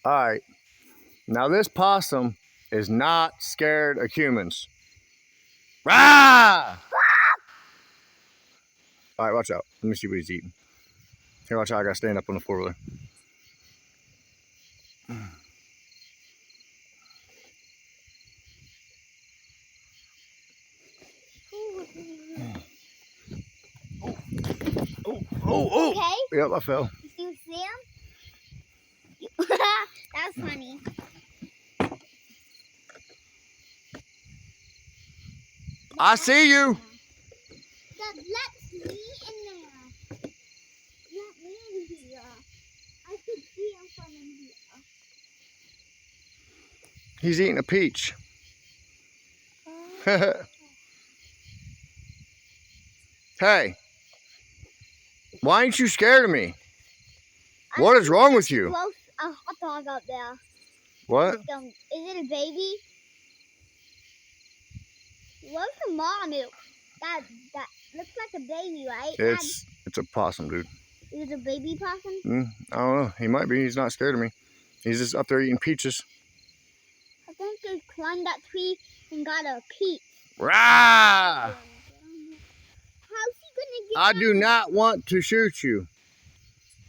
All right. Now this possum is not scared of humans. Rah! All right, watch out. Let me see what he's eating. Here, watch out. I gotta stand up on the four-wheeler. Oh! Okay. Yep, I fell. Did you see him? That's funny. I see you. Let me in there. Let me in here. I could see him from in here. He's eating a peach. Hey, why ain't you scared of me? What is wrong with you? Roast a hot dog out there. What? Is it a baby? What's the mom? That looks like a baby, right? It's a possum, dude. Is it a baby possum? I don't know. He might be. He's not scared of me. He's just up there eating peaches. I think they climbed that tree and got a peach. Rah! How's he gonna get I do not want to shoot you.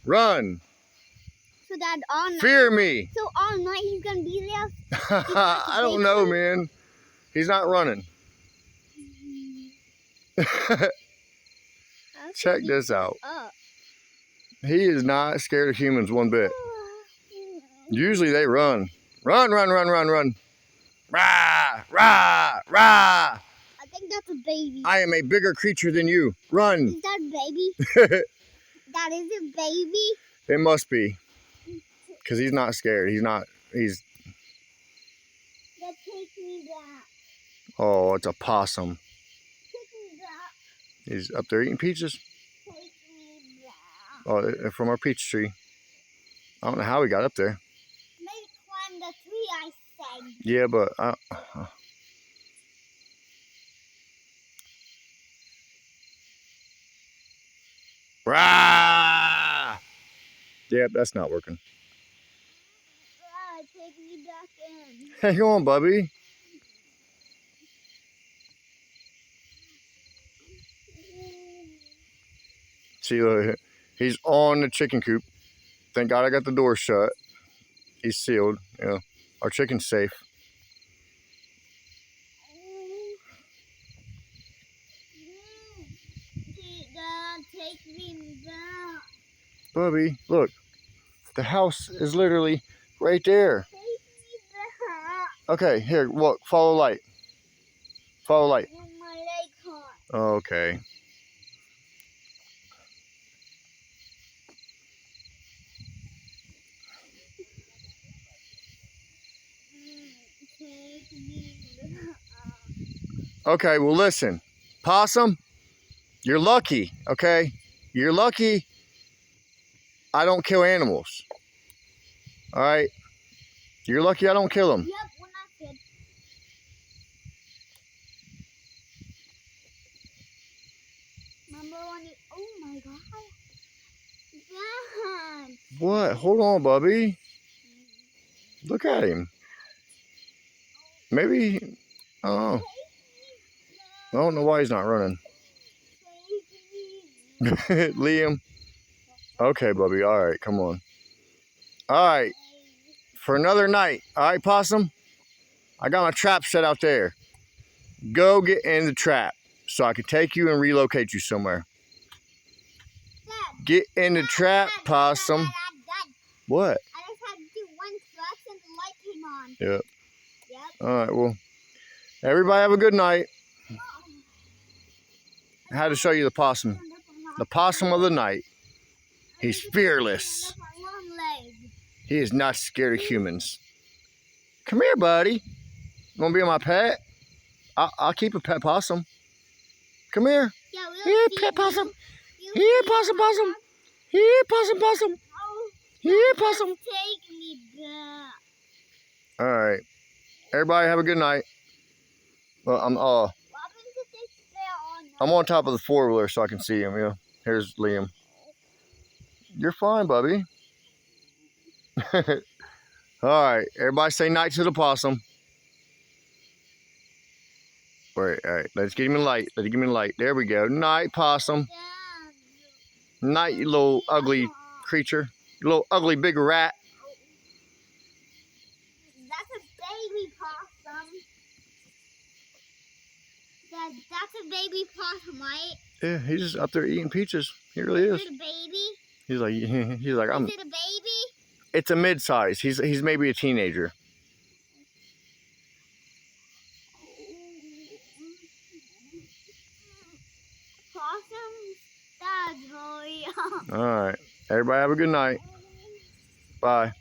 Run. So that all night. Fear me. So all night he's gonna be there. I don't know, man. He's not running. Check this out. He is not scared of humans one bit. Usually they run. Run. Rah, rah, rah. I think that's a baby. I am a bigger creature than you. Run. Is that a baby? That is a baby? It must be. Because he's not scared. He's... That takes me back. Oh, it's a possum. Take me back. He's up there eating peaches. Take me back. Oh, from our peach tree. I don't know how he got up there. Maybe climb the tree, I said. Yeah, but... Rah! Yep, that's not working. Take me back in. Hang on, Bubby. See, look, he's on the chicken coop. Thank God I got the door shut. He's sealed. You know, our chicken's safe. Dad, take me back. Bubby, look. The house is literally right there. Take me back. Okay, here, look. Follow light. Follow light. My leg hurt. Okay. Take me back. Okay, well listen. Possum, you're lucky, okay? You're lucky I don't kill animals. All right? You're lucky I don't kill them. Yep, we're not good. Remember when you... Oh my God. Dad. What? Hold on, Bubby. Look at him. Maybe, I don't know. I don't know why he's not running. Liam. Okay, Bubby. All right, come on. All right. For another night. All right, Possum? I got my trap set out there. Go get in the trap so I can take you and relocate you somewhere. Get in the trap, Possum. What? I just had to do one thrust and the light came on. Yep. Yep. All right, well, everybody have a good night. I had to show you the possum. The possum of the night. He's fearless. He is not scared of humans. Come here, buddy. You want to be my pet? I'll keep a pet possum. Come here. Yeah, Here, pet possum. Here, possum. Here, possum. Here, possum. Take me back. All right. Everybody have a good night. Well, I'm on top of the four-wheeler so I can see him. Yeah. Here's Liam. You're fine, Bubby. All right, everybody say night to the possum. Wait, all right, let's give him a light. Let's give him a light. There we go. Night, possum. Night, you little ugly creature. You little ugly big rat. That's a baby possum. That's a baby possum, right? Yeah, he's just up there eating peaches. He really is. Is it a baby? He's like, I'm. Is it a baby? It's a mid-size. He's maybe a teenager. Possums? That's really All right, everybody have a good night. Bye.